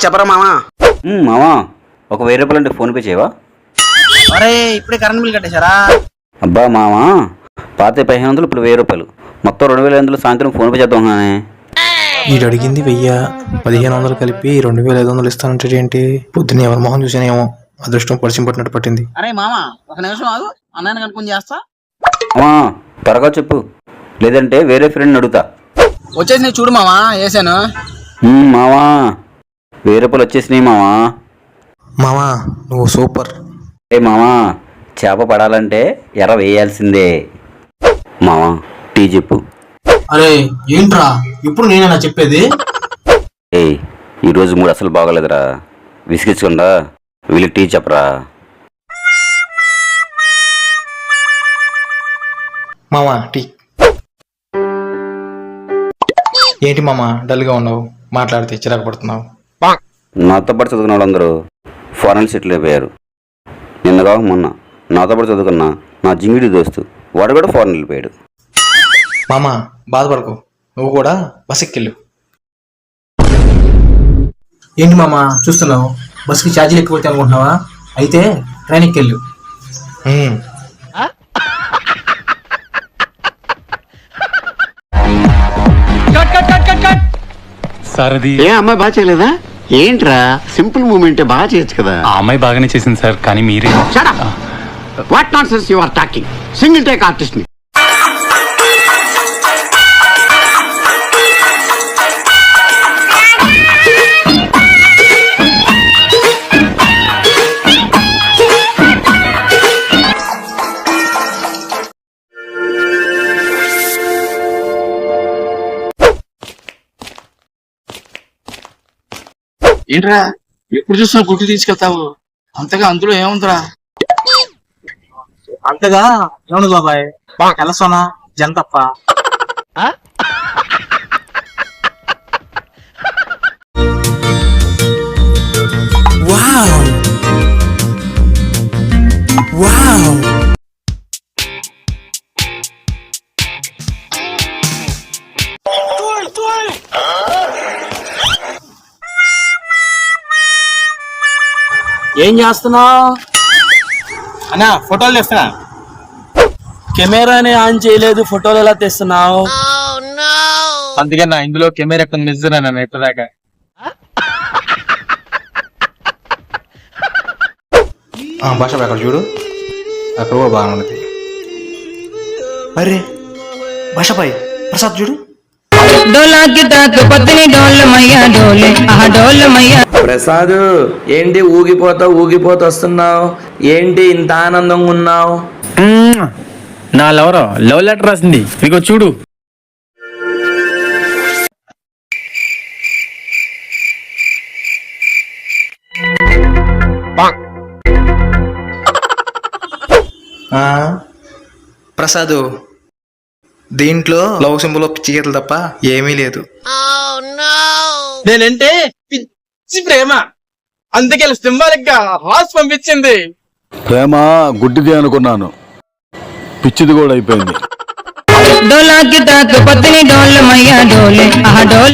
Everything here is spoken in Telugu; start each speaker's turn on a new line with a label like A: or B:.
A: చెప్పరా మామా.
B: మామా ఒక 1000 రూపాయలు అంటే ఫోన్ పే చేయవా?
A: అరే ఇప్పుడే కరెంట్ బిల్ కట్టేశారా?
B: అబ్బా మామా, పాత 1500 ఇప్పుడు 1000 రూపాయలు, మొత్తం 2500 సాయంత్రం ఫోన్ పే చేద్దాం.
C: వీడు అడిగింది 1000, 1500 కలిపి 2500 ఇస్తానంటే ఏంటి? పొద్దున్న ఎవరి మొహం చూసానేమో, అదృష్టం పరిచయం పట్టినట్టు పట్టింది.
A: అరే మామా ఒక నిమిషం ఆగు, అన్నయ్య కనుక్కొని చేస్తా.
B: త్వరగా చెప్పు, లేదంటే వేరే ఫ్రెండ్ అడుగుతా.
A: వచ్చేసి చూడు మామా, వేసాను.
B: మామా 1000 రూపాయలు వచ్చేసినాయి మామా.
C: మామా నువ్వు సూపర్.
B: మామా చేప పడాలంటే ఎర్ర వేయాల్సిందే. మామా టీ చెప్పు.
C: అరే ఏంట్రా ఇప్పుడు నేనేనా చెప్పేది?
B: ఈరోజు మూడు అసలు బాగోలేదురా, విసిగించకుండా వీళ్ళు టీ చెప్పరా.
C: మామా టీ. ఏంటి మామా డల్గా ఉన్నావు, మాట్లాడితే చిరాకు పడుతున్నావు?
B: నాతో పాటు చదువుకున్న వాళ్ళందరూ ఫారెన్ సెటిల్ అయిపోయారు. నిన్నగా మొన్న నాతో పాటు చదువుకున్న నా జింగిడి దోస్తు వాడు కూడా ఫారెన్ వెళ్ళిపోయాడు.
C: మామా బాధపడకు, నువ్వు కూడా బస్ ఎక్కిళ్ళు. ఏంటి మామా చూస్తున్నావు, బస్కి ఛార్జీలు ఎక్కువ అనుకుంటున్నావా? అయితే ట్రైన్ ఎక్కిళ్ళు.
D: ఏ అమ్మాయి బాగా చేయలేదా? ఏంట్రా సింపుల్ మూమెంట్ బాగా చేయొచ్చు కదా.
E: ఆ అమ్మాయి బాగానే చేసింది సార్, కానీ మీరే.
D: What nonsense you are talking. Single take artist ని.
A: ఏంట్రా ఎప్పుడు చూసినా గుడ్లు తీసుకెళ్తావు, అంతగా అందులో ఏముందిరా?
C: అంతగా ఏమను బాబాయ్, కలసోనా జంతప్ప. Wow wow.
A: ఏం చేస్తున్నావు
C: అన్నా? ఫోటోలు తెస్తున్నా.
A: కెమెరాని ఆన్ చేయలేదు, ఫోటోలు ఎలా తెస్తున్నావు?
C: అందుకే నా ఇందులో కెమెరా ఎక్కడ నిజరా ఇప్పటిదాకా. భాష అక్కడ చూడు, అక్కడ కూడా బాగున్నది. అరే భాషపై ప్రసాద్ చూడు.
F: ప్రసాద్ ఏంటి ఊగిపోతా వస్తున్నావు? ఏంటి ఇంత ఆనందంగా ఉన్నావు?
E: నా లవరో లవ్ లెటర్ రాసింది, మీకు చూడు.
C: ప్రసాద్ దీంట్లో లవ్ సింబల్ పిచ్చి గీతలు తప్ప ఏమీ లేదు.
A: నేనంటే పిచ్చి ప్రేమ, అందుకే సింబాలిక్ గా హాస్ పంపించింది.
G: ప్రేమ గుడ్డిది అనుకున్నాను, పిచ్చిది కూడా అయిపోయింది.